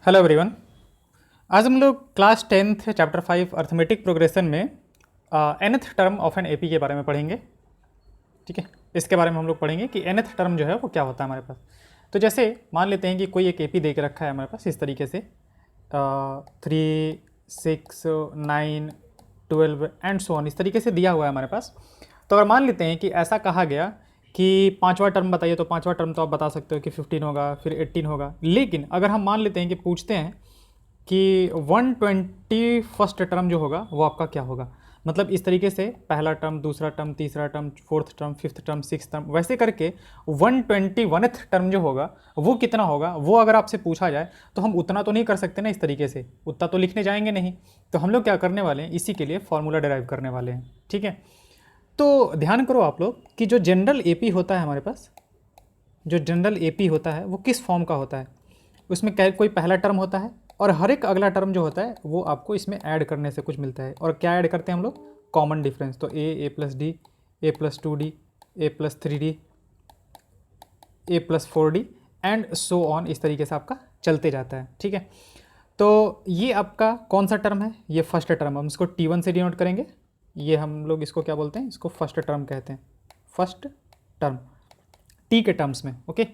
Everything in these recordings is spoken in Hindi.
Hello everyone. आज हम लोग class 10th chapter 5 arithmetic progression में nth term of an AP के बारे में पढ़ेंगे। ठीक है, इसके बारे में हम लोग पढ़ेंगे कि nth टर्म जो है वो क्या होता है हमारे पास। तो जैसे मान लेते हैं कि कोई एक एपी दे के रखा है हमारे पास इस तरीके से 3, 6, 9, 12 एंड सो ऑन, इस तरीके से दिया हुआ है हमारे पास। तो अगर मान लेते हैं कि ऐसा कहा गया कि पांचवा टर्म बताइए, तो पांचवा टर्म तो आप बता सकते हो कि 15 होगा, फिर 18 होगा। लेकिन अगर हम मान लेते हैं कि पूछते हैं कि 121st टर्म जो होगा वो आपका क्या होगा, मतलब इस तरीके से पहला टर्म, दूसरा टर्म, तीसरा term, fourth term, fifth term, six term, वैसे करके 121th टर्म जो होगा वो कितना होगा, वो अगर आपसे पूछा जाए तो हम उतना तो नहीं कर सकते ना, इस तरीके से उतना तो लिखने जाएंगे नहीं। तो हम लोग क्या करने वाले हैं, इसी के लिए फॉर्मूला डिराइव करने वाले हैं। ठीक है, तो ध्यान करो आप लोग कि जो जनरल एपी होता है हमारे पास, जो जनरल एपी होता है वो किस फॉर्म का होता है। उसमें कोई पहला टर्म होता है और हर एक अगला टर्म जो होता है वो आपको इसमें ऐड करने से कुछ मिलता है। और क्या ऐड करते हैं हम लोग, कॉमन डिफरेंस। तो A plus D, A plus 2d, A plus 3d, A plus 4d and so on, इस तरीके से आपका चलते जाता है। ठीक है, तो ये आपका कौन सा टर्म है, ये फर्स्ट टर्म। हम इसको T1 से डिनोट करेंगे। ये हम लोग इसको क्या बोलते हैं, इसको फर्स्ट टर्म कहते हैं, फर्स्ट टर्म टी के टर्म्स में। ओके,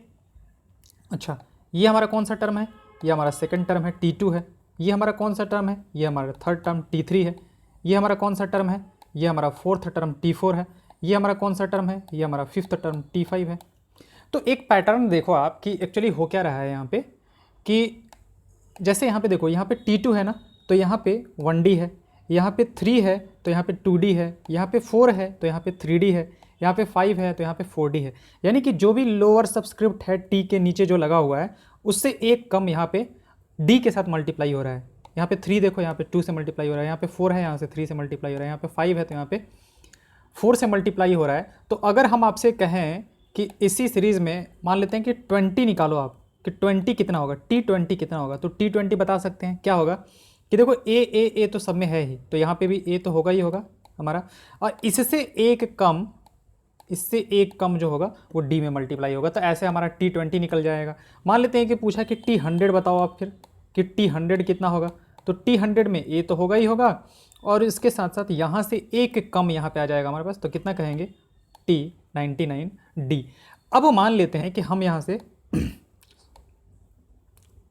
अच्छा, ये हमारा कौन सा टर्म है, ये हमारा सेकंड टर्म है T2 है। ये हमारा कौन सा टर्म है, ये हमारा थर्ड टर्म T3 है। ये हमारा कौन सा टर्म है, ये हमारा फोर्थ टर्म T4 है। ये हमारा कौन सा टर्म है, ये हमारा फिफ्थ टर्म T5 है। तो एक पैटर्न देखो आप कि एक्चुअली हो क्या रहा है यहाँ पे, कि जैसे यहाँ पे देखो, यहाँ पे T2 है ना, तो यहाँ पे 1D है, यहाँ पे 3 है तो यहाँ पे 2D है, यहाँ पे 4 है तो यहाँ पे 3D है, यहाँ पे 5 है तो यहाँ पे 4D है। यानी कि जो भी लोअर सबस्क्रिप्ट है T के नीचे जो लगा हुआ है उससे एक कम यहाँ पे D के साथ मल्टीप्लाई हो रहा है। यहाँ पे 3 देखो, यहाँ पे 2 से मल्टीप्लाई हो रहा है, यहाँ पे 4 है, यहाँ से 3 से मल्टीप्लाई हो रहा है, यहाँ पे 5 है तो यहाँ पे 4 से मल्टीप्लाई हो रहा है। तो अगर हम आपसे कहें कि इसी सीरीज़ में मान लेते हैं कि 20 निकालो आप, कि 20 कितना होगा, T20 कितना होगा, तो T20 बता सकते हैं क्या होगा कि देखो ए तो सब में है ही, तो यहाँ पे भी ए तो होगा ही होगा हमारा, और इससे एक कम जो होगा वो डी में मल्टीप्लाई होगा। तो ऐसे हमारा T20 निकल जाएगा। मान लेते हैं कि पूछा कि T100 बताओ आप, फिर कि T100 कितना होगा, तो T100 में ए तो होगा ही होगा और इसके साथ साथ यहाँ से एक कम यहाँ पे आ जाएगा हमारे पास, तो कितना कहेंगे, T99D। अब मान लेते हैं कि हम यहाँ से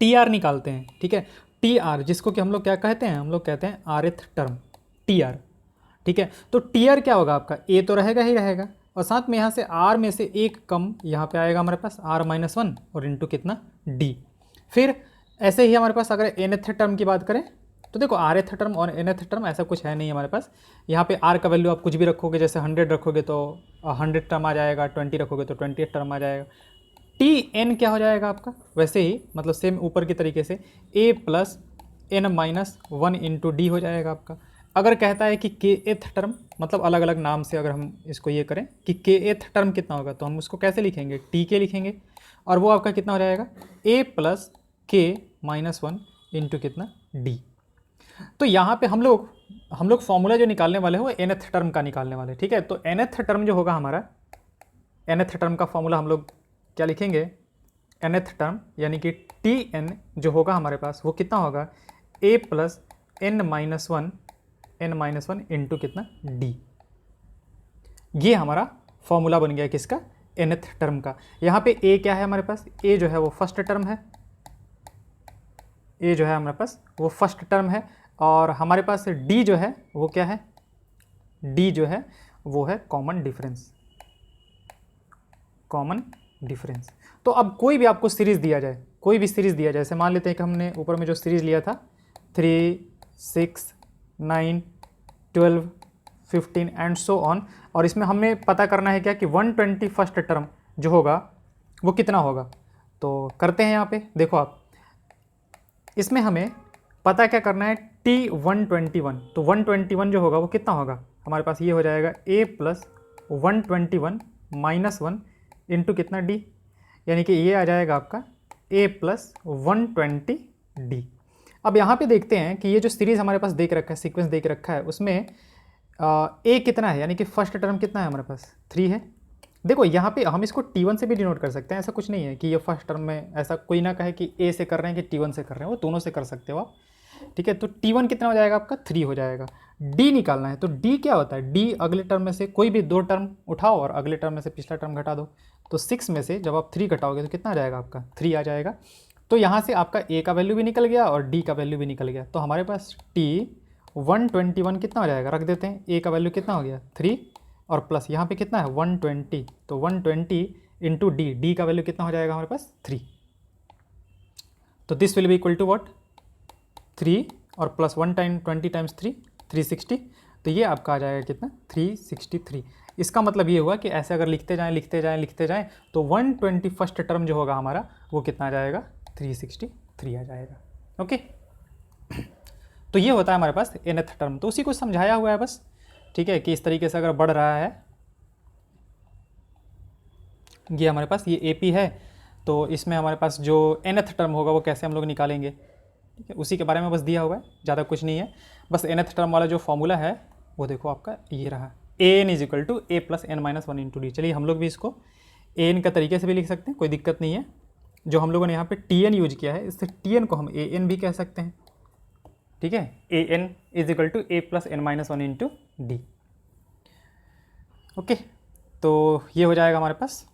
TR निकालते हैं। ठीक है, TR जिसको कि हम लोग क्या कहते हैं, हम लोग कहते हैं rth टर्म TR। ठीक है, तो TR क्या होगा आपका, A तो रहेगा ही रहेगा और साथ में यहाँ से R में से एक कम यहाँ पे आएगा हमारे पास R-1 और इंटू कितना D। फिर ऐसे ही हमारे पास अगर nth टर्म की बात करें तो देखो rth टर्म और nth टर्म ऐसा कुछ है नहीं हमारे पास। यहाँ पे R का वैल्यू आप कुछ भी रखोगे, जैसे 100 रखोगे तो 100 टर्म आ जाएगा, 20 रखोगे तो 20 टर्म आ जाएगा। Tn क्या हो जाएगा आपका, वैसे ही मतलब सेम ऊपर की तरीके से a plus n-1 into D हो जाएगा आपका। अगर कहता है कि kth टर्म, मतलब अलग अलग नाम से अगर हम इसको ये करें कि kth टर्म कितना होगा, तो हम उसको कैसे लिखेंगे, tk लिखेंगे और वो आपका कितना हो जाएगा, a प्लस k-1 इंटू कितना d। तो यहाँ पे हम लोग फॉर्मूला जो निकालने वाले हैं वो nth टर्म का निकालने वाले। ठीक है, तो nth टर्म जो होगा हमारा, nth टर्म का फॉर्मूला हम लोग क्या लिखेंगे, nth टर्म यानी कि Tn जो होगा हमारे पास वो कितना होगा, a प्लस n-1 इंटू कितना d। ये हमारा फॉर्मूला बन गया किसका, nth टर्म का। यहाँ पे a क्या है हमारे पास, a जो है वो फर्स्ट टर्म है, a जो है हमारे पास वो फर्स्ट टर्म है और हमारे पास d जो है वो क्या है, d जो है वो है कॉमन डिफरेंस, कॉमन डिफरेंस। तो अब कोई भी आपको सीरीज़ दिया जाए, कोई भी सीरीज़ दिया जाए, जैसे मान लेते हैं कि हमने ऊपर में जो सीरीज़ लिया था 3, 6, 9, 12, 15 एंड सो ऑन, और इसमें हमें पता करना है क्या कि 121st टर्म जो होगा वो कितना होगा। तो करते हैं यहाँ पे, देखो आप इसमें हमें पता क्या करना है, T121। तो 121 जो होगा वो कितना होगा हमारे पास, ये हो जाएगा a प्लस 121-1 इंटू कितना d, यानी कि ये आ जाएगा आपका a प्लस 120d। अब यहाँ पे देखते हैं कि ये जो सीरीज़ हमारे पास देख रखा है, सीक्वेंस देख रखा है, उसमें a कितना है, यानी कि फर्स्ट टर्म कितना है हमारे पास 3 है, देखो यहाँ पे हम इसको T1 से भी डिनोट कर सकते हैं, ऐसा कुछ नहीं है कि ये फर्स्ट टर्म में ऐसा कोई ना कहे कि A से कर रहे हैं कि T1 से कर रहे हैं, वो दोनों से कर सकते हो आप। ठीक है, तो T1 कितना हो जाएगा आपका 3 हो जाएगा। D निकालना है, तो D क्या होता है, D अगले टर्म में से कोई भी 2 टर्म उठाओ और अगले टर्म में से पिछला टर्म घटा दो। तो 6 में से जब आप 3 घटाओगे तो कितना आ जाएगा आपका 3 आ जाएगा। तो यहाँ से आपका A का वैल्यू भी निकल गया और D का वैल्यू भी निकल गया। तो हमारे पास T121 कितना हो जाएगा, रख देते हैं। A का वैल्यू कितना हो गया 3 और प्लस यहाँ पे कितना है 120, तो 120 इंटू डी का वैल्यू कितना हो जाएगा हमारे पास 3। तो this will be equal to what 3 और प्लस 120 टाइम्स 3 360, तो ये आपका आ जाएगा कितना 363। इसका मतलब ये हुआ कि ऐसे अगर लिखते जाएं तो 121st टर्म जो होगा हमारा वो कितना आ जाएगा 363 आ जाएगा। ओके, तो ये होता है हमारे पास nth टर्म। तो उसी को समझाया हुआ है बस, ठीक है, कि इस तरीके से अगर बढ़ रहा है, ये हमारे पास ये AP है, तो इसमें हमारे पास जो nth टर्म होगा वो कैसे हम लोग निकालेंगे, ठीक है, उसी के बारे में बस दिया हुआ है, ज़्यादा कुछ नहीं है। बस nth टर्म वाला जो फॉर्मूला है वो देखो आपका ये रहा, an is equal to a plus n minus 1 into d. चलिए हम लोग भी इसको an का तरीके से भी लिख सकते हैं, कोई दिक्कत नहीं है। जो हम लोगों ने यहाँ पे Tn यूज किया है, इससे Tn को हम an भी कह सकते हैं, ठीक है। an is equal to a plus n minus 1 into d. Okay, तो ये हो जाएगा हमारे पास।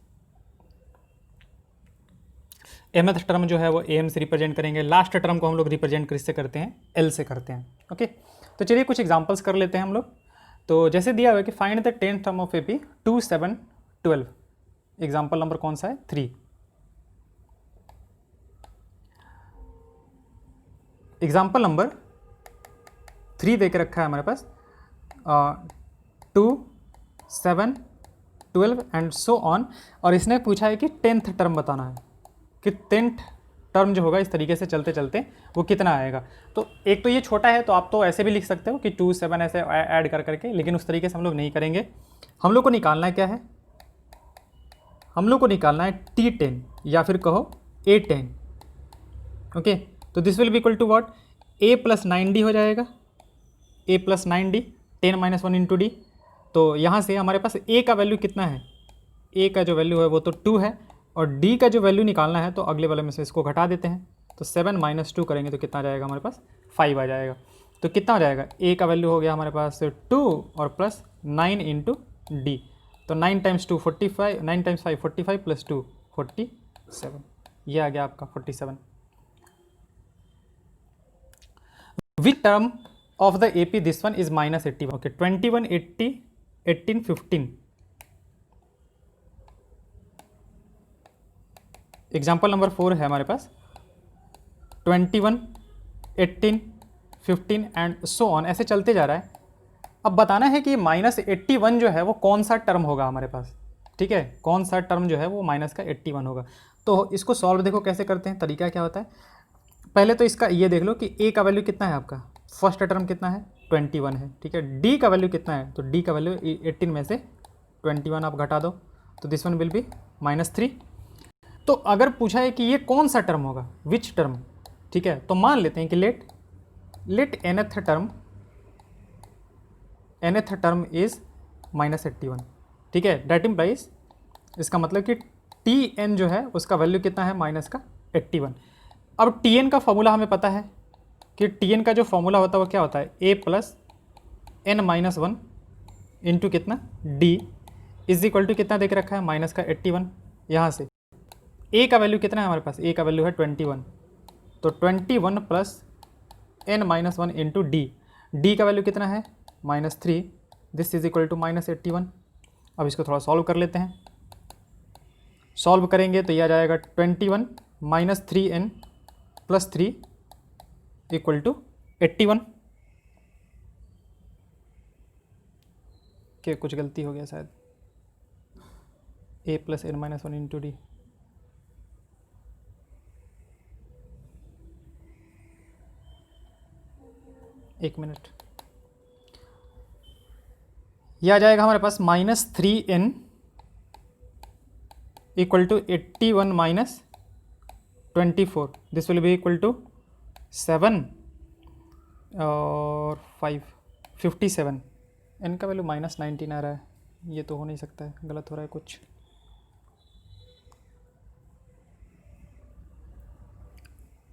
mth टर्म जो है वो am से रिप्रेजेंट करेंगे। लास्ट टर्म को हम लोग रिप्रेजेंट किससे करते हैं, l से करते हैं। ओके, तो चलिए कुछ एग्जांपल्स कर लेते हैं हम लोग। तो जैसे दिया हुआ है कि find the 10th term of AP 2 7 12। Example number कौन सा है 3। एग्जाम्पल नंबर 3 दे के रखा है हमारे पास 2 7 12 एंड सो ऑन, और इसने पूछा है कि 10th टर्म बताना है कि 10th टर्म जो होगा इस तरीके से चलते चलते वो कितना आएगा। तो एक तो ये छोटा है, तो आप तो ऐसे भी लिख सकते हो कि 2 7 ऐसे ऐड कर करके, लेकिन उस तरीके से हम लोग नहीं करेंगे। हम लोग को निकालना है क्या है, हम लोग को निकालना है T10 या फिर कहो A10। ओके, तो this will be equal to what A plus 9D हो जाएगा, A plus 9D 10 minus 1 into d. तो यहाँ से हमारे पास A का वैल्यू कितना है, A का जो वैल्यू है वो तो 2 है, और D का जो वैल्यू निकालना है तो अगले वाले में से इसको घटा देते हैं। तो 7 माइनस 2 करेंगे तो कितना आ जाएगा हमारे पास 5 आ जाएगा। तो कितना हो जाएगा, A का वैल्यू हो गया हमारे पास 2 और प्लस 9 इंटू डी। तो 9 टाइम्स 2 45, 9 टाइम्स 5 45 प्लस 2 47, ये आ गया आपका 47। Which term of the AP this one is minus 80? Okay, 21 80 18 15। Example number 4 है हमारे पास 21 18 15 एंड सो ऑन, ऐसे चलते जा रहा है। अब बताना है कि माइनस 81 जो है वो कौन सा टर्म होगा हमारे पास, ठीक है, कौन सा टर्म जो है वो माइनस का 81 होगा। तो इसको सॉल्व देखो कैसे करते हैं, तरीका क्या होता है। पहले तो इसका ये देख लो कि A का वैल्यू कितना है आपका, फर्स्ट टर्म कितना है 21 है, ठीक है। D का वैल्यू कितना है, तो D का वैल्यू 18 में से 21 आप घटा दो, तो दिस वन विल बी -3। तो अगर पूछा है कि ये कौन सा टर्म होगा, विच टर्म, ठीक है, तो मान लेते हैं कि लेट nth टर्म इज -81, ठीक है। डेट इम्प्लाइज, इसका मतलब कि Tn जो है उसका वैल्यू कितना है माइनस का 81। अब Tn का फॉर्मूला हमें पता है कि Tn का जो फॉर्मूला होता है वो क्या होता है, A plus n minus 1 into कितना D इज इक्वल टू कितना देख रखा है माइनस का 81। यहाँ से A का वैल्यू कितना है हमारे पास, A का वैल्यू है 21, तो 21 plus n minus 1 into D का वैल्यू कितना है -3, दिस इज इक्वल टू -81। अब इसको थोड़ा सॉल्व कर लेते हैं। सॉल्व करेंगे तो यह आ जाएगा 21 minus 3n plus 3 equal to 81 के कुछ गलती हो गया शायद, A plus n minus 1 into d. एक मिनट, यह आ जाएगा हमारे पास -3n equal to 81 minus 24, this will be equal to 7 और 5 57। n का वैल्यू -19 आ रहा है, ये तो हो नहीं सकता है, गलत हो रहा है कुछ।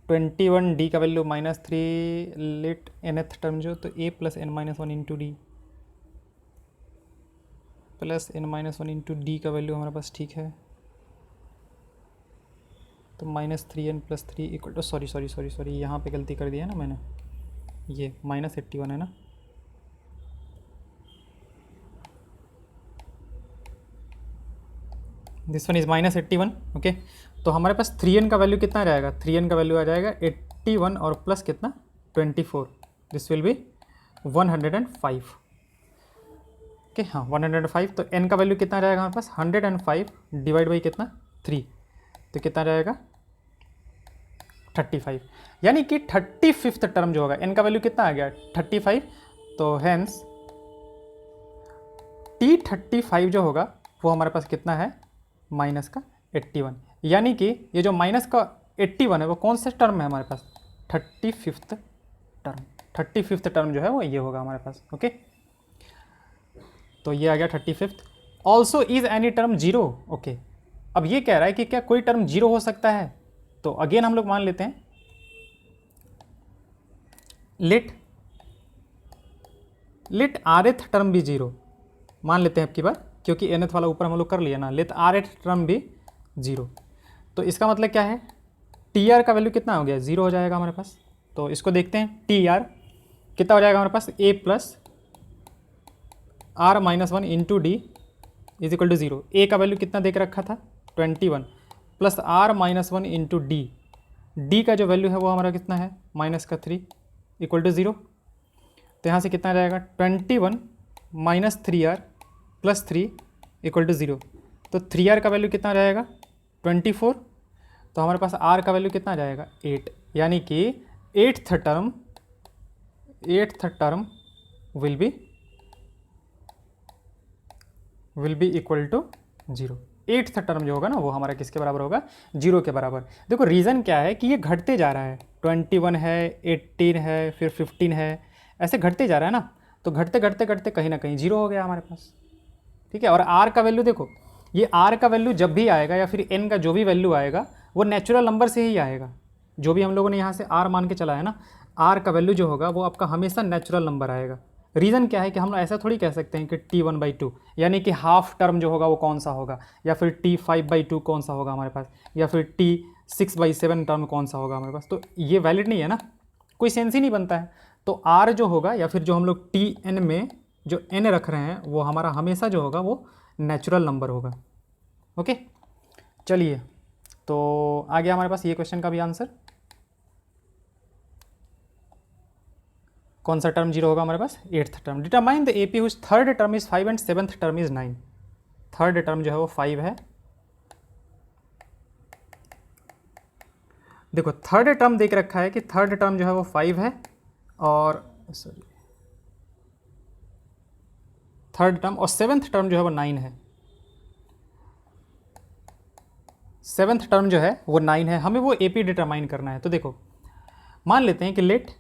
21 डी का वैल्यू -3 लेट nth टर्म जो, तो a plus n minus one into D plus n minus one into d का वैल्यू हमारे पास ठीक है, तो -3n plus 3 equal to sorry यहाँ पे गलती कर दिया ना मैंने, ये -81 है ना, दिस वन इज़ -81 ओके। तो हमारे पास 3n का वैल्यू कितना आ जाएगा, 3n का वैल्यू आ जाएगा 81 और प्लस कितना 24, दिस विल बी 105 ओके। हाँ 105, तो n का वैल्यू कितना आ जाएगा हमारे पास 105 डिवाइड बाई कितना 3, तो कितना आ जाएगा 35, यानी कि 35th टर्म जो होगा, n का वैल्यू कितना आ गया 35, तो हैंस T35 जो होगा वो हमारे पास कितना है माइनस का 81, यानी कि ये जो माइनस का 81 है वो कौन सा टर्म है हमारे पास 35th टर्म, 35th टर्म जो है वो ये होगा हमारे पास ओके। तो ये आ गया 35th। Also is any term zero okay. अब ये कह रहा है कि क्या कोई टर्म जीरो हो सकता है, तो अगेन हम लोग मान लेते हैं लेट rth टर्म भी जीरो मान लेते हैं आपकी बात, क्योंकि nth वाला ऊपर हम लोग कर लिया ना, लेट rth टर्म भी जीरो, तो इसका मतलब क्या है tr का वैल्यू कितना हो गया, जीरो हो जाएगा हमारे पास। तो इसको देखते हैं, tr कितना हो जाएगा हमारे पास a plus r minus one into d is equal to zero. a का वैल्यू कितना देख रखा था 21 plus r minus one into d का जो वैल्यू है वो हमारा कितना है -3 इक्वल टू जीरो। तो यहाँ से कितना आ जाएगा 21 minus 3r plus 3 equal to zero. तो 3r का वैल्यू कितना आ जाएगा 24, तो हमारे पास r का वैल्यू कितना आ जाएगा 8, यानी कि eighth term will be equal to zero. Eighth term जो होगा ना वो हमारा किसके बराबर होगा, जीरो के बराबर। देखो रीज़न क्या है कि ये घटते जा रहा है, 21 है, 18 है, फिर 15 है, ऐसे घटते जा रहा है ना, तो घटते घटते घटते कहीं ना कहीं जीरो हो गया हमारे पास, ठीक है। और r का वैल्यू देखो, ये r का वैल्यू जब भी आएगा या फिर n का जो भी वैल्यू आएगा वो नेचुरल नंबर से ही आएगा। जो भी हम लोगों ने यहाँ से r मान के चला है ना, r का वैल्यू जो होगा वो आपका हमेशा नेचुरल नंबर आएगा। रीज़न क्या है कि हम लोग ऐसा थोड़ी कह सकते हैं कि T1/2, यानी कि हाफ टर्म जो होगा वो कौन सा होगा, या फिर T5/2 कौन सा होगा हमारे पास, या फिर T6/7 टर्म कौन सा होगा हमारे पास, तो ये वैलिड नहीं है ना, कोई सेंस ही नहीं बनता है। तो r जो होगा या फिर जो हम लोग Tn में जो n रख रहे हैं वो हमारा हमेशा जो होगा वो नेचुरल नंबर होगा ओके। चलिए, तो आ गया हमारे पास ये क्वेश्चन का भी आंसर। कौन सा टर्म जीरो होगा हमारे पास, eighth term. Determine the AP whose third term is 5 and seventh term is 9। Third term जो है वो 5 है। देखो थर्ड टर्म देख रखा है कि थर्ड टर्म जो है वो 5 है, और सॉरी थर्ड टर्म, और सेवन्थ टर्म जो है वो 9 है। सेवन्थ टर्म जो है वो 9 है, हमें वो AP डिटरमाइन करना है। तो देखो मान लेते हैं कि let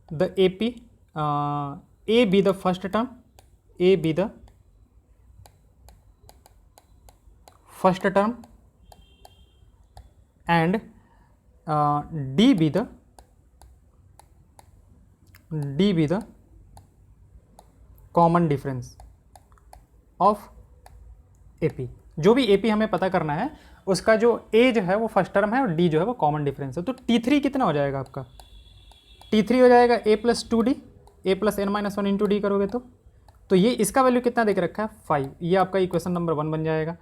the AP A be the first term, A be the first term and D be the common difference of AP। जो भी AP हमें पता करना है उसका जो A जो है वो फर्स्ट टर्म है और D जो है वो कॉमन डिफरेंस है। तो T3 कितना हो जाएगा आपका, T3 हो जाएगा A plus 2D, A plus n minus one into D करोगे तो ये इसका वैल्यू कितना देख रखा है 5, ये आपका इक्वेशन नंबर 1 बन जाएगा।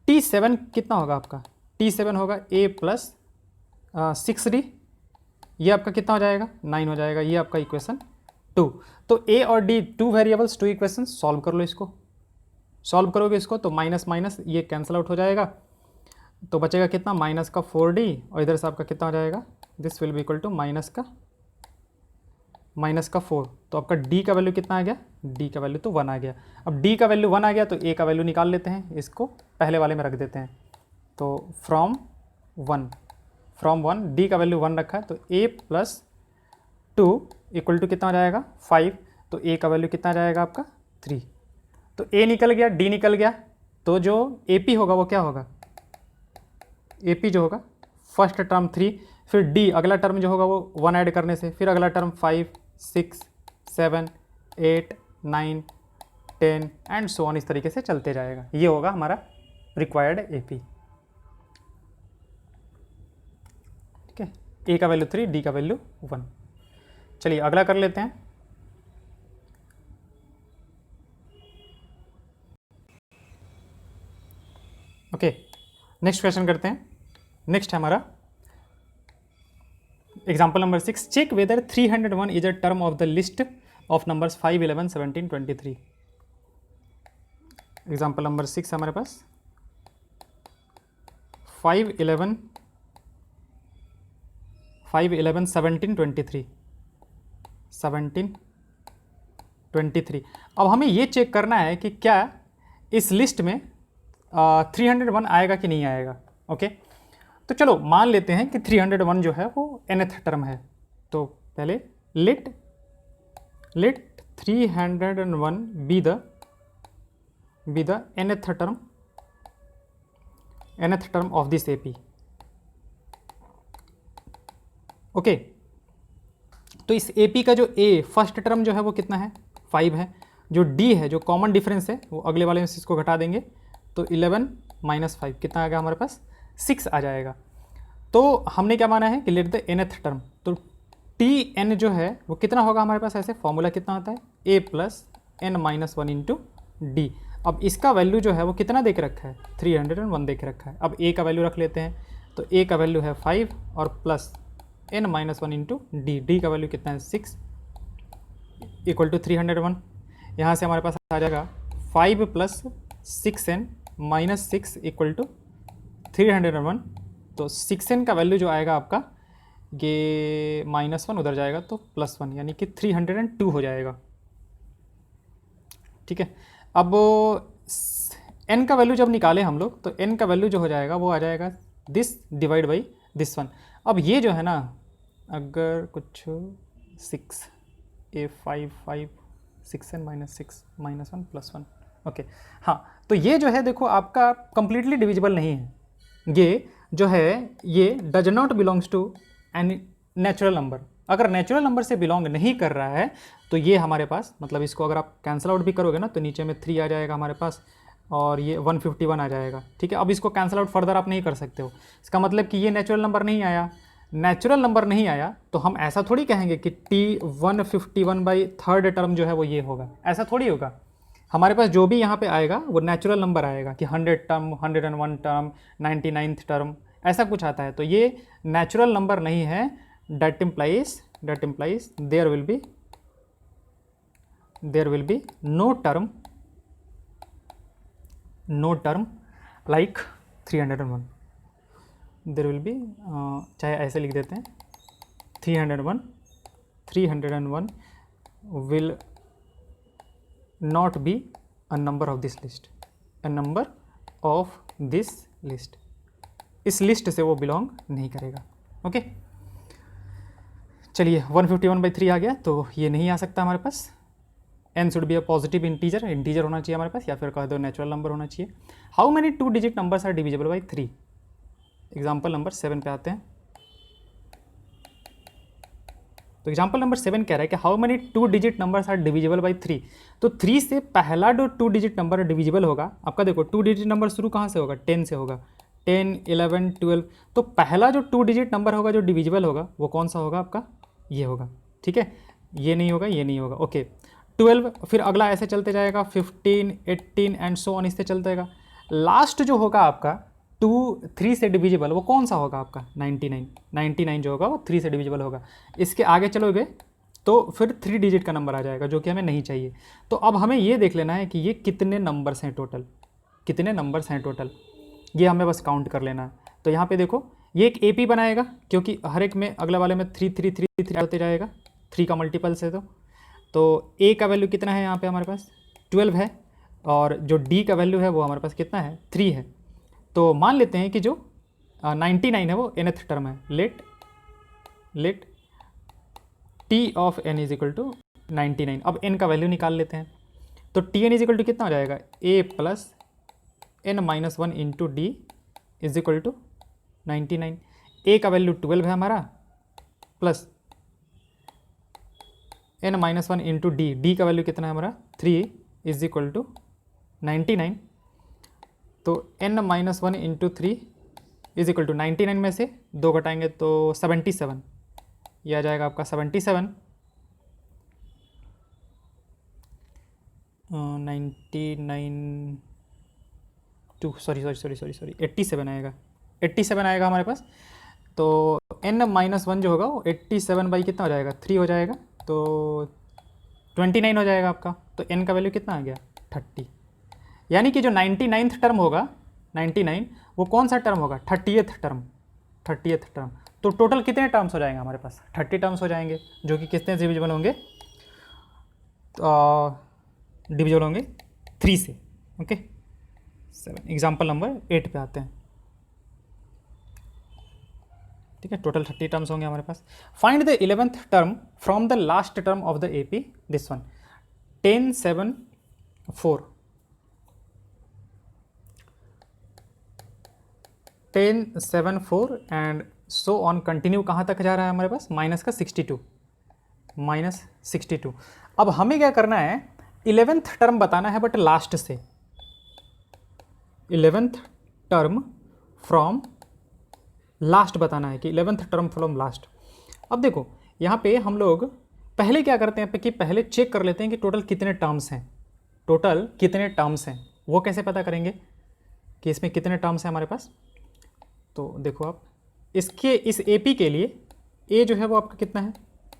T7 कितना होगा आपका, T7 होगा A प्लस 6D, ये आपका कितना हो जाएगा 9 हो जाएगा, ये आपका इक्वेशन 2। तो A और D 2 वेरिएबल्स 2 इक्वेशन, सॉल्व कर लो इसको। सॉल्व करोगे इसको तो माइनस माइनस ये कैंसिल आउट हो जाएगा, तो बचेगा कितना माइनस का 4D, और इधर से आपका कितना हो जाएगा, this will be equal to minus का 4। तो आपका D का वैल्यू कितना आ गया, D का वैल्यू तो 1 आ गया। अब D का वैल्यू 1 आ गया तो A का वैल्यू निकाल लेते हैं, इसको पहले वाले में रख देते हैं। तो फ्रॉम 1 D का वैल्यू 1 रखा है, तो A प्लस 2 इक्वल टू कितना हो जाएगा 5, तो A का वैल्यू कितना आ जाएगा आपका 3। तो A निकल गया, D निकल गया, तो जो AP होगा वो क्या होगा, AP जो होगा फर्स्ट टर्म 3, फिर डी अगला टर्म जो होगा वो 1 ऐड करने से, फिर अगला टर्म 5, 6, 7, 8, 9, 10 एंड सो ऑन, इस तरीके से चलते जाएगा। ये होगा हमारा रिक्वायर्ड एपी। ठीक है, ए का वैल्यू 3, डी का वैल्यू 1। चलिए अगला कर लेते हैं। ओके, नेक्स्ट क्वेश्चन करते हैं। नेक्स्ट है हमारा example number 6, check whether 301 is a term of the list of numbers 5, 11, 17, 23। Example number 6 हमारे पास 5, 11, 17, 23, 17, 23। अब हमें ये चेक करना है कि क्या इस लिस्ट में 301 आएगा कि नहीं आएगा। ओके, तो चलो मान लेते हैं कि 301 जो है वो nth टर्म है। तो पहले let 301 be the nth term of this AP. ओके, तो इस एपी का जो ए फर्स्ट टर्म जो है वो कितना है, 5 है। जो डी है, जो कॉमन डिफरेंस है, वो अगले वाले में से इसको घटा देंगे तो 11 - 5 कितना आ गया हमारे पास, 6 आ जाएगा। तो हमने क्या माना है कि लेट द nth टर्म, तो टी एन जो है वो कितना होगा हमारे पास, ऐसे फॉर्मूला कितना होता है, a + n - 1 इंटू डी। अब इसका वैल्यू जो है वो कितना दे के रखा है, 301 दे के रखा है। अब a का वैल्यू रख लेते हैं, तो a का वैल्यू है 5 और plus n - 1 into d. D का वैल्यू कितना है, 6 इक्वल टू 301। यहाँ से हमारे पास आ जाएगा 5 + 6n - 6 इक्वल टू 301। तो 6n का वैल्यू जो आएगा आपका, ये -1 उधर जाएगा तो +1, यानी कि 302 हो जाएगा। ठीक है, अब n का वैल्यू जब निकाले हम लोग, तो n का वैल्यू जो हो जाएगा वो आ जाएगा this divide by this one. अब ये जो है ना, अगर कुछ 6 a 5 5 6n - 6 -1 +1। ओके, हाँ, तो ये जो है देखो आपका कंप्लीटली डिविजिबल नहीं है। ये जो है ये does not belongs to any natural number. अगर नेचुरल नंबर से बिलोंग नहीं कर रहा है तो ये हमारे पास, मतलब इसको अगर आप कैंसिल आउट भी करोगे ना, तो नीचे में 3 आ जाएगा हमारे पास और ये 151 आ जाएगा। ठीक है, अब इसको कैंसिल आउट फर्दर आप नहीं कर सकते हो। इसका मतलब कि ये नेचुरल नंबर नहीं आया। नेचुरल नंबर नहीं आया तो हम ऐसा थोड़ी कहेंगे कि T151/3 टर्म जो है वो ये होगा, ऐसा थोड़ी होगा। हमारे पास जो भी यहाँ पे आएगा वो नेचुरल नंबर आएगा कि 100 टर्म, 101 टर्म, 99th टर्म, ऐसा कुछ आता है। तो ये नेचुरल नंबर नहीं है। That implies there will be no term like 301। There will be, चाहे ऐसे लिख देते हैं, 301 विल not be a number of this list, a number of this list। इस लिस्ट से वो बिलोंग नहीं करेगा। ओके, चलिए 151/3 आ गया, तो ये नहीं आ सकता हमारे पास। n should be a positive integer होना चाहिए हमारे पास, या फिर कह दो नेचुरल नंबर होना चाहिए। How many 2 digit numbers are divisible by 3। Example number 7 पे आते हैं। तो एग्जाम्पल नंबर 7 कह रहा है कि how many 2 digit numbers are divisible by 3। तो 3 से पहला जो 2 डिजिट नंबर डिविजिबल होगा आपका, देखो 2 डिजिट नंबर शुरू कहाँ से होगा, 10 से होगा, 10, 11, 12। तो पहला जो 2 डिजिट नंबर होगा जो डिविजिबल होगा वो कौन सा होगा आपका, ये होगा। ठीक है, ये नहीं होगा, ये नहीं होगा। ओके, 12, फिर अगला ऐसे चलते जाएगा, 15, 18 एंड सो ऑन, इससे चलते जाएगा। लास्ट जो होगा आपका 3 से डिविजिबल, वो कौन सा होगा आपका, 99 जो होगा वो 3 से डिविजिबल होगा। इसके आगे चलोगे तो फिर 3 डिजिट का नंबर आ जाएगा, जो कि हमें नहीं चाहिए। तो अब हमें ये देख लेना है कि ये कितने नंबर्स हैं टोटल, ये हमें बस काउंट कर लेना है। तो यहाँ पे देखो ये एक एपी बनाएगा, क्योंकि हर एक में अगले वाले में 3 3 3 3 होते जाएगा, 3 का मल्टीपल से। तो ए का वैल्यू कितना है यहाँ पे हमारे पास, 12 है, और जो डी का वैल्यू है वो हमारे पास कितना है, 3 है। तो मान लेते हैं कि जो 99 है वो nth टर्म है। Let t of n is equal to 99। अब n का वैल्यू निकाल लेते हैं। तो t n is equal to कितना हो जाएगा, a + n - 1 into d is equal to 99। A का वैल्यू 12 है हमारा, plus n minus one into d, d का वैल्यू कितना है हमारा 3 इज इक्वल टू 99। तो n minus one into 3 is equal to 99 में से 2 घटाएंगे तो 77, यह आ जाएगा आपका 77। 99 टू सॉरी 87 आएगा, 87 आएगा हमारे पास। तो n माइनस वन जो होगा वो 87 बाई कितना हो जाएगा 3 हो जाएगा, तो 29 हो जाएगा आपका। तो n का वैल्यू कितना आ गया 30। यानी कि जो 99th टर्म होगा 99 वो कौन सा टर्म होगा 30th टर्म। तो टोटल कितने टर्म्स हो जाएंगे हमारे पास 30 टर्म्स हो जाएंगे, जो कि कितने डिविजिबल होंगे, डिविजिबल होंगे 3 से। ओके 7, एग्जाम्पल नंबर 8 पे आते हैं। ठीक है, टोटल 30 टर्म्स होंगे हमारे पास। Find the 11th term from the last term of the AP, this one 10 7 4 10 7 4 and so on continue. कहाँ तक जा रहा है हमारे पास माइनस का 62। अब हमें क्या करना है 11th टर्म बताना है, बट लास्ट से 11th टर्म फ्रॉम लास्ट बताना है कि 11th टर्म फ्रॉम लास्ट। अब देखो यहाँ पे हम लोग पहले क्या करते हैं कि पहले चेक कर लेते हैं कि टोटल कितने टर्म्स हैं। वो कैसे पता करेंगे कि इसमें कितने टर्म्स हैं हमारे पास। तो देखो आप इसके इस एपी के लिए ए जो है वो आपका कितना है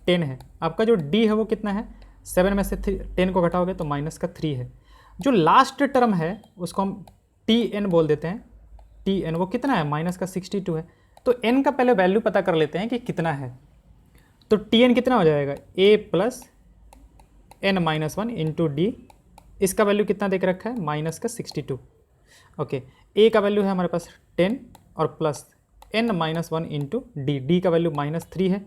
10 है, आपका जो डी है वो कितना है 7 में से 10 को घटाओगे तो माइनस का 3 है। जो लास्ट टर्म है उसको हम टी एन बोल देते हैं, टी एन वो कितना है माइनस का 62 है। तो एन का पहले वैल्यू पता कर लेते हैं कि कितना है। तो टी एन कितना हो जाएगा A plus N minus one into D, इसका वैल्यू कितना देख रखा है माइनस का 62। ओके ए का वैल्यू है हमारे पास 10 और plus N minus one into d, d का वैल्यू माइनस 3 है,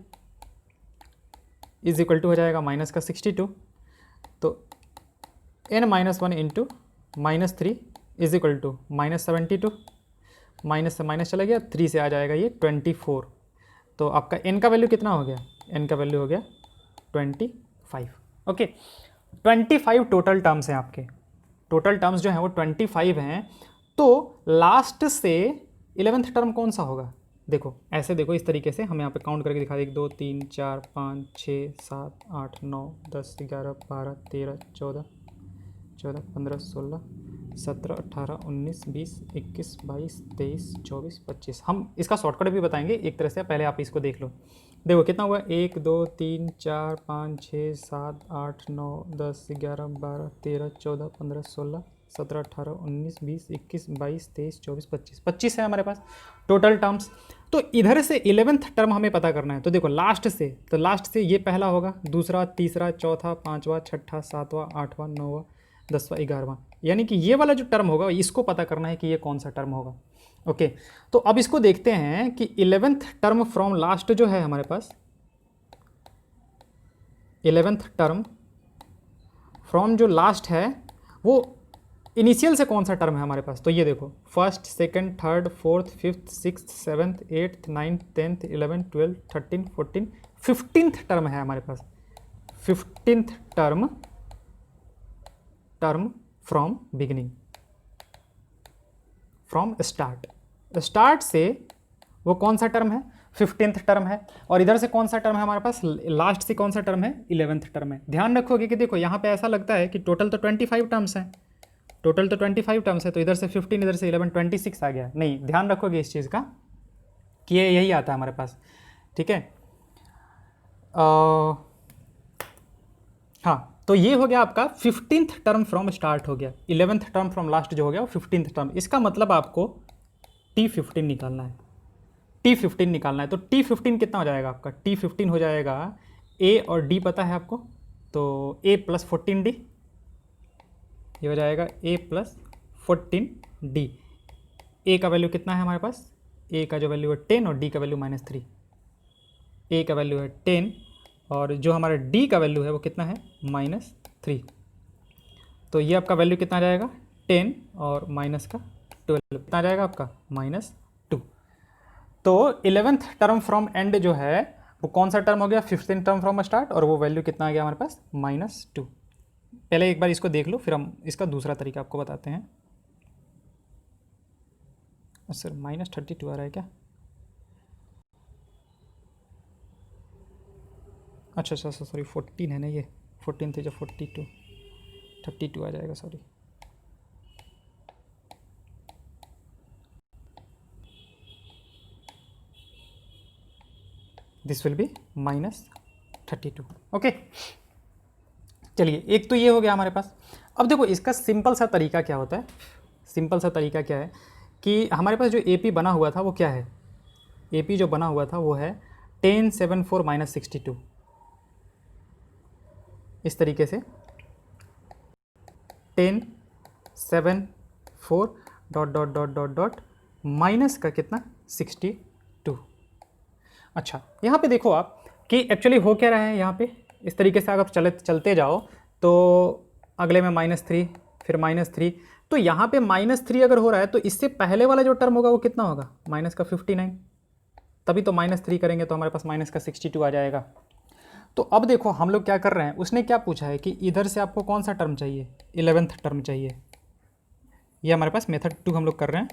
इज इक्वल टू हो जाएगा माइनस का 62। तो एन minus one into minus 3 is equal to minus 72, minus से माइनस चला गया 3 से आ जाएगा ये 24। तो आपका n का वैल्यू कितना हो गया, n का वैल्यू हो गया 25। ओके 25 टोटल टर्म्स हैं आपके, टोटल टर्म्स जो हैं वो 25 हैं। तो लास्ट से 11th टर्म कौन सा होगा, देखो ऐसे देखो इस तरीके से हम यहाँ पे काउंट करके दिखा दें 1 2 3 4 5 6 7 8 9 10 11 12 13 14 15 16 17 18 19 20 21 22 23 24 25। हम इसका शॉर्टकट भी बताएंगे एक तरह से, पहले आप इसको देख लो। देखो कितना हुआ 1 2 3 4 5 6 7 8 9 10 11 12 13 14 15 16 17 18 19 20 21 22 23 24 25, 25 है हमारे पास टोटल टर्म्स। तो इधर से 11th टर्म हमें पता करना है। तो देखो लास्ट से, तो लास्ट से ये पहला होगा, दूसरा, तीसरा, चौथा, पाँचवा, छठा, सातवां, आठवां, नौवां, 10वां, 11वां, यानी कि ये वाला जो टर्म होगा इसको पता करना है कि ये कौन सा टर्म होगा। ओके तो अब इसको देखते हैं कि 11th टर्म फ्रॉम लास्ट जो है हमारे पास, 11th टर्म फ्रॉम जो लास्ट है वो इनिशियल से कौन सा टर्म है हमारे पास। तो ये देखो 1st 2nd 3rd 4th 5th 6th 7th 8th 9th 10th 11th 12th 13th 14th 15th term है हमारे पास, 15th term from beginning, from start से वो कौन सा टर्म है 15th टर्म है। और इधर से कौन सा टर्म है हमारे पास, लास्ट से कौन सा टर्म है 11th टर्म है। ध्यान रखोगे कि देखो यहाँ पे ऐसा लगता है कि टोटल तो 25 टर्म्स हैं, टोटल तो 25 टर्म्स है, तो इधर से 15 इधर से 11 26 आ गया। नहीं, ध्यान रखोगे इस चीज़ का कि ये यही आता है हमारे पास। ठीक है हाँ, तो ये हो गया आपका 15th टर्म फ्रॉम स्टार्ट हो गया, 11th टर्म फ्रॉम लास्ट जो हो गया वो 15th टर्म। इसका मतलब आपको T15 निकालना है, T15 निकालना है। तो T15 कितना हो जाएगा आपका, T15 हो जाएगा A और D पता है आपको, तो A प्लस 14D, ये हो जाएगा A प्लस 14D। A का वैल्यू कितना है हमारे पास, A का जो वैल्यू है 10 और D का वैल्यू -3। A का वैल्यू है 10 और जो हमारा D का वैल्यू है वो कितना है -3। तो ये आपका वैल्यू कितना आ जाएगा 10 और माइनस का 12 कितना आ जाएगा आपका -2। तो 11th टर्म फ्रॉम एंड जो है वो कौन सा टर्म हो गया, 15th टर्म फ्रॉम स्टार्ट, और वो वैल्यू कितना आ गया हमारे पास -2। पहले एक बार इसको देख लो, फिर हम इसका दूसरा तरीका आपको बताते हैं। सर -32 आ रहा है क्या? अच्छा सॉरी 14 है ना, ये 14 थे जो 32 आ जाएगा, sorry. This will B -32। Okay, चलिए एक तो ये हो गया हमारे पास। अब देखो इसका सिंपल सा तरीका क्या होता है, सिंपल सा तरीका क्या है कि हमारे पास जो AP बना हुआ था वो क्या है, AP जो बना हुआ था वो है 10 7 4 -62। इस तरीके से 10 7 4 dot dot dot dot dot minus का कितना 62। अच्छा, यहाँ पे देखो आप कि एक्चुअली हो क्या रहा है यहाँ पे, इस तरीके से अगर चलते जाओ तो अगले में -3, फिर -3, तो यहाँ पे -3 अगर हो रहा है तो इससे पहले वाला जो टर्म होगा वो कितना होगा, माइनस का 59, तभी तो -3 करेंगे तो हमारे पास माइनस का 62 आ जाएगा। तो अब देखो हम लोग क्या कर रहे हैं, उसने क्या पूछा है कि इधर से आपको कौन सा टर्म चाहिए, 11th टर्म चाहिए। ये हमारे पास मेथड 2 हम लोग कर रहे हैं,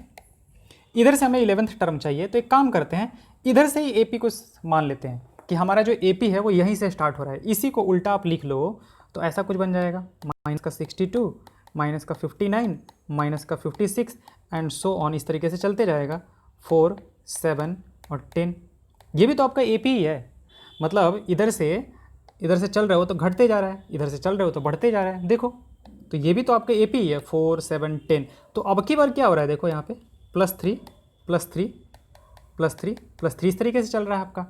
इधर से हमें 11th टर्म चाहिए। तो एक काम करते हैं, इधर से ही AP को मान लेते हैं कि हमारा जो AP है वो यहीं से स्टार्ट हो रहा है, इसी को उल्टा आप लिख लो तो ऐसा कुछ बन जाएगा, माइनस का 62 माइनस का 59 माइनस का 56 एंड सो ऑन, इस तरीके से चलते जाएगा 4 7 और 10। ये भी तो आपका AP ही है, मतलब इधर से चल रहे हो तो घटते जा रहा है, इधर से चल रहे हो तो बढ़ते जा रहा है। देखो तो ये भी तो आपका AP ही है, 4 7 10। तो अब की बार क्या हो रहा है, देखो यहाँ पे +3 +3 +3 +3 इस तरीके से चल रहा है आपका।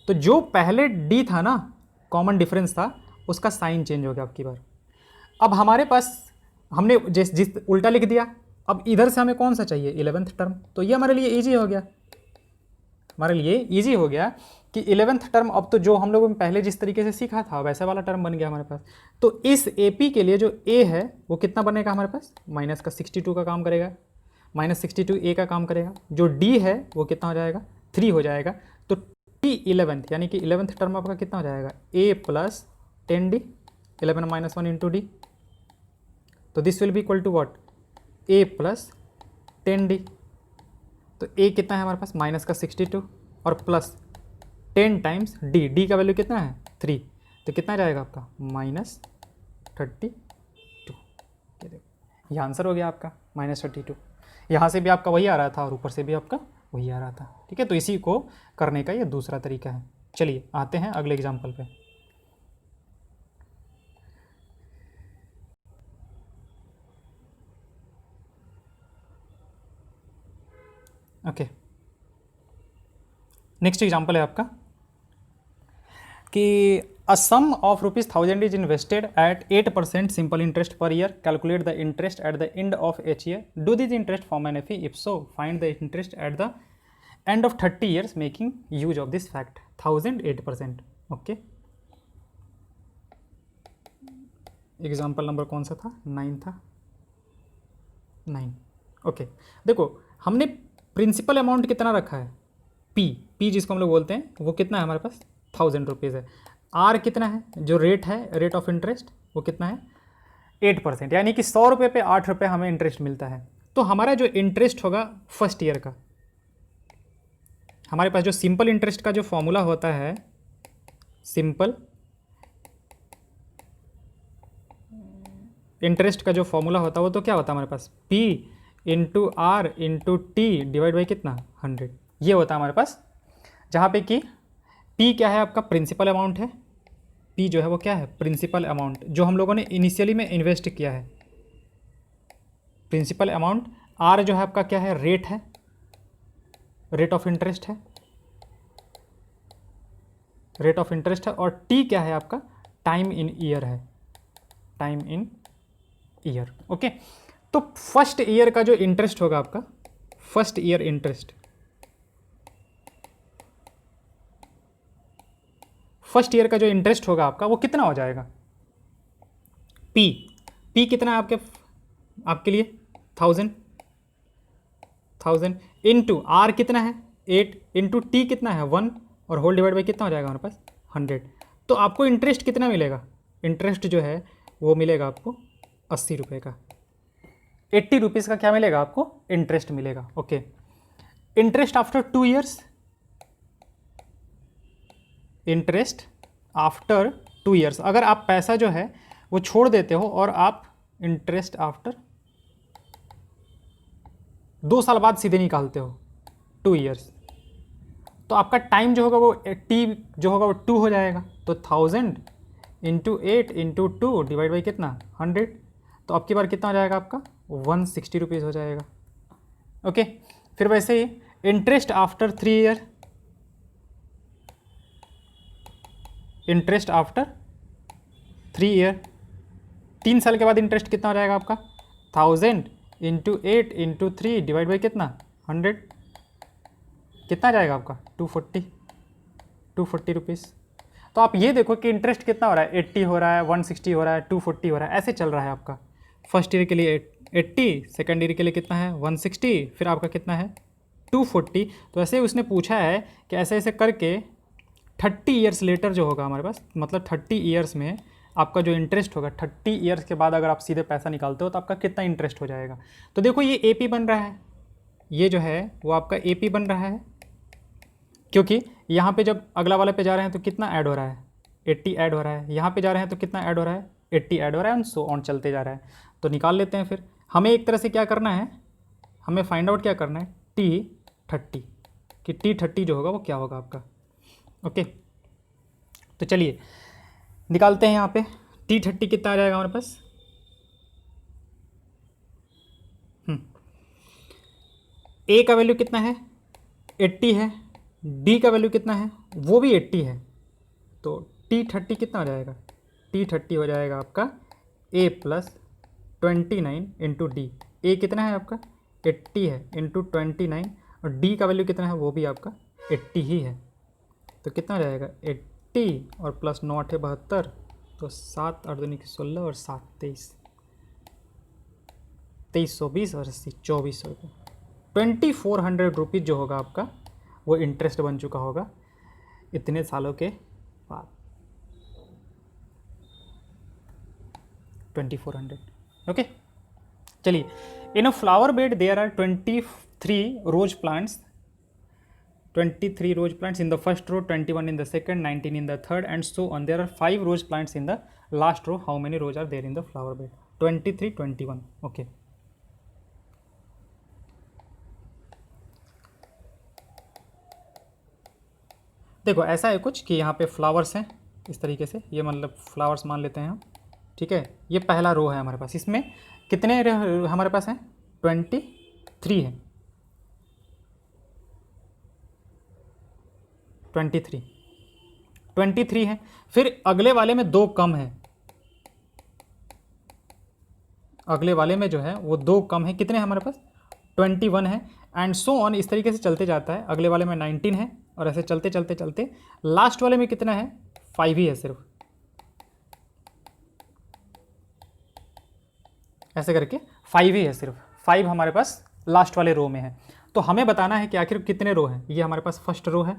तो जो पहले D था ना, कॉमन डिफरेंस था, उसका साइन चेंज हो गया अब की बार। अब हमारे पास हमने जिस उल्टा लिख दिया, अब इधर से हमें कौन सा चाहिए, 11th टर्म। तो ये हमारे लिए ईजी हो गया, हमारे लिए ईजी हो गया कि 11th टर्म अब तो जो हम लोगों ने पहले जिस तरीके से सीखा था वैसा वाला टर्म बन गया हमारे पास। तो इस AP के लिए जो A है वो कितना बनेगा हमारे पास, माइनस का 62 का काम करेगा, -62 A का काम करेगा। जो D है वो कितना हो जाएगा, 3 हो जाएगा। तो T11th यानी कि 11th टर्म आपका कितना हो जाएगा, A + 10D, 11 - 1 × D। तो this will be equal to what, A + 10D। तो A कितना है हमारे पास, माइनस का 62 और प्लस 10 टाइम्स D का वैल्यू कितना है 3, तो कितना जाएगा आपका -32। ये देखो ये आंसर हो गया आपका -32। यहाँ से भी आपका वही आ रहा था और ऊपर से भी आपका वही आ रहा था। ठीक है, तो इसी को करने का ये दूसरा तरीका है। चलिए आते हैं अगले एग्जाम्पल पे। ओके, नेक्स्ट एग्जाम्पल है आपका कि a sum of ₹1000 is invested at 8% simple interest per year, calculate the interest at the end of each year, do this interest form an FE, if so find the interest at the end of 30 years making use of this fact, 1000 8%। Okay, example number कौन सा था, 9 था, 9। ओके, देखो हमने प्रिंसिपल अमाउंट कितना रखा है, P जिसको हम लोग बोलते हैं वो कितना है हमारे पास, 1000 रुपीज़ है। R कितना है, जो रेट है, रेट ऑफ इंटरेस्ट, वो कितना है 8%, यानी कि 100 रुपये पे 8 रुपये हमें इंटरेस्ट मिलता है। तो हमारा जो इंटरेस्ट होगा फर्स्ट ईयर का, हमारे पास जो सिंपल इंटरेस्ट का जो फॉर्मूला होता है, सिंपल इंटरेस्ट का जो फॉर्मूला होता है वो तो क्या होता है हमारे पास, P × R × T divide by कितना 100, ये होता है हमारे पास। जहाँ पे कि P क्या है आपका, प्रिंसिपल अमाउंट है, P जो है वो क्या है, प्रिंसिपल अमाउंट जो हम लोगों ने इनिशियली में इन्वेस्ट किया है, प्रिंसिपल अमाउंट। R जो है आपका क्या है, रेट है, रेट ऑफ इंटरेस्ट है, रेट ऑफ इंटरेस्ट है। और T क्या है आपका, टाइम इन ईयर है, टाइम इन ईयर। ओके, तो फर्स्ट ईयर का जो इंटरेस्ट होगा आपका, first year interest, first year का जो इंटरेस्ट होगा आपका वो कितना हो जाएगा, P कितना है आपके लिए 1000 इंटू R कितना है 8 इंटू टी कितना है 1 और होल डिवाइड बाई कितना हो जाएगा हमारे पास 100। तो आपको इंटरेस्ट कितना मिलेगा, इंटरेस्ट जो है वो मिलेगा आपको 80 रुपये का, 80 रुपीज़ का क्या मिलेगा आपको इंटरेस्ट मिलेगा। Okay, interest after 2 years, interest after 2 years, अगर आप पैसा जो है वो छोड़ देते हो और आप इंटरेस्ट आफ्टर 2 साल बाद सीधे निकालते हो 2 ईयर्स, तो आपका टाइम जो होगा वो टी जो होगा वो 2 हो जाएगा। तो 1000 इंटू 8 इंटू 2 डिवाइड बाई कितना 100, तो अब की बार कितना हो जाएगा आपका 160 रुपीज़ हो जाएगा। ओके, फिर वैसे ही interest after 3 year, interest after 3 year, 3 साल के बाद इंटरेस्ट कितना हो जाएगा आपका 1000 इंटू 8 इंटू 3 डिवाइड बाई कितना 100, कितना आ जाएगा आपका 240 रुपीज़। तो आप ये देखो कि इंटरेस्ट कितना हो रहा है, 80 हो रहा है, 160 हो रहा है, 240 हो रहा है, ऐसे चल रहा है आपका। फर्स्ट ईयर के लिए 80, सेकेंड ईयर के लिए कितना है 160, फिर आपका कितना है 240। तो ऐसे उसने पूछा है कि ऐसे ऐसे करके 30 ईयर्स लेटर जो होगा हमारे पास, मतलब 30 ईयर्स में आपका जो इंटरेस्ट होगा, 30 ईयर्स के बाद अगर आप सीधे पैसा निकालते हो तो आपका कितना इंटरेस्ट हो जाएगा। तो देखो ये एपी बन रहा है, ये जो है वो आपका एपी बन रहा है, क्योंकि यहाँ पे जब अगला वाले पे जा रहे हैं तो कितना ऐड हो रहा है 80 ऐड हो रहा है, यहाँ पे जा रहे हैं तो कितना ऐड हो रहा है 80 ऐड हो रहा है, एंड सो ऑन चलते जा रहा है। तो निकाल लेते हैं फिर। हमें एक तरह से क्या करना है, हमें फाइंड आउट क्या करना है T30, कि T30 जो होगा वो क्या होगा आपका। ओके, तो चलिए निकालते हैं। यहाँ पे T30 कितना आ जाएगा हमारे पास, ए का वैल्यू कितना है 80 है, डी का वैल्यू कितना है वो भी 80 है, तो T30 कितना हो जाएगा, T30 हो जाएगा आपका A प्लस 29 इंटू डी। ए कितना है आपका 80 है इंटू 29, और डी का वैल्यू कितना है वो भी आपका 80 ही है, तो कितना हो जाएगा 80 और प्लस 9 8 72, तो 7 8 2 16 और 7 23, 2320 और 80 2400 रुपये, 2400 रुपीज़ जो होगा आपका वो इंटरेस्ट बन चुका होगा इतने सालों के बाद, 2400। ओके, चलिए। In a flower bed there are 23 rose plants, 23 rose plants in the first row, 21 in the second, 19 in the third, and so on. There are 5 rose plants in the last row. How many rows are there in the flower bed? 23, 21. Okay. देखो ऐसा है कुछ कि यहाँ पे फ्लावर्स हैं इस तरीके से, ये मतलब फ्लावर्स मान लेते हैं हम, ठीक है। ये पहला रो है हमारे पास, इसमें कितने हमारे पास हैं 23 है, 23 है। फिर अगले वाले में 2 कम है, अगले वाले में जो है वो 2 कम है, कितने हैं हमारे पास 21 है, एंड सो ऑन, इस तरीके से चलते जाता है। अगले वाले में 19 है, और ऐसे चलते चलते चलते लास्ट वाले में कितना है 5 ही है सिर्फ, ऐसे करके 5 ही है सिर्फ, 5 हमारे पास लास्ट वाले रो में है। तो हमें बताना है कि आखिर कितने रो हैं। ये हमारे पास फर्स्ट रो है,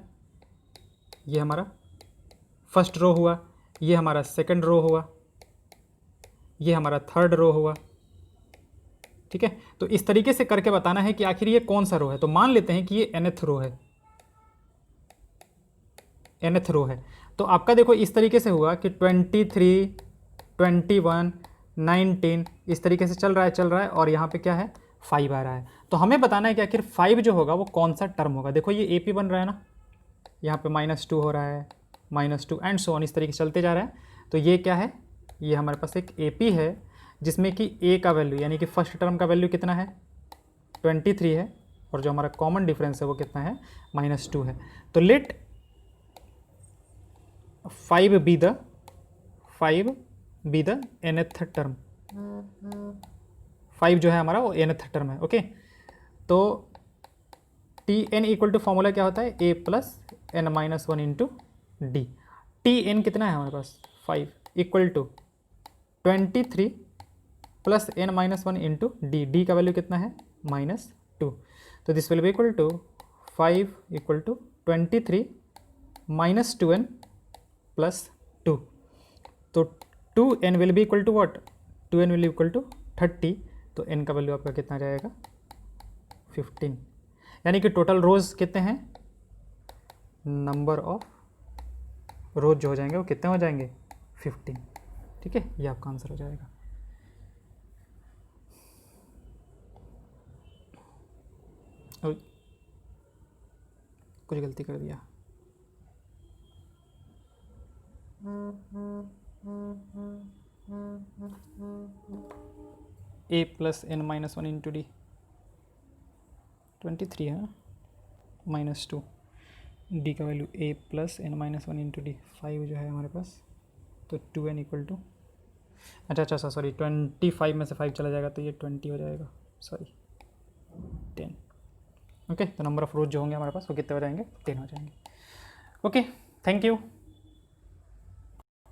ये हमारा फर्स्ट रो हुआ, ये हमारा सेकंड रो हुआ, ये हमारा थर्ड रो हुआ, ठीक है। तो इस तरीके से करके बताना है कि आखिर ये कौन सा रो है। तो मान लेते हैं कि ये nth रो है, nth रो है। तो आपका देखो इस तरीके से हुआ कि 23, 21, 19 इस तरीके से चल रहा है, और यहाँ पे क्या है 5 आ रहा है। तो हमें बताना है कि आखिर 5 जो होगा वो कौन सा टर्म होगा। देखो ये AP बन रहा है ना, यहाँ पे -2 हो रहा है, -2 एंड सो ऑन, इस तरीके से चलते जा रहा है। तो ये क्या है, ये हमारे पास एक AP है जिसमें कि A का वैल्यू यानी कि फर्स्ट टर्म का वैल्यू कितना है 23 है, और जो हमारा कॉमन डिफरेंस है वो कितना है -2 है। तो let 5 be the nth term, 5 जो है हमारा वो nth टर्म है। ओके, तो Tn इक्वल टू फॉर्मूला क्या होता है A plus n-1 into d. Tn कितना है हमारे पास 5 equal to 23 plus n-1 into d, d का वैल्यू कितना है -2, तो this will be equal to 5 equal to 23 minus 2n plus 2, तो 2n will be equal to what, 2n will equal to 30, तो n का वैल्यू आपका कितना जाएगा 15, यानी कि टोटल रोज कितने हैं, नंबर ऑफ रोज जो हो जाएंगे वो कितने हो जाएंगे 15, ठीक है, ये आपका आंसर हो जाएगा। कुछ गलती कर दिया, a plus n minus 1 into D 23 है -2, डी का value a plus n minus 1 into D 5 जो है हमारे पास, तो 2n इक्वल टू, अच्छा सॉरी 25 में से 5 चला जाएगा तो ये 20 हो जाएगा, सॉरी 10, ओके। तो नंबर ऑफ रोज जो होंगे हमारे पास वो कितने हो जाएंगे 10 हो जाएंगे। Okay, thank you.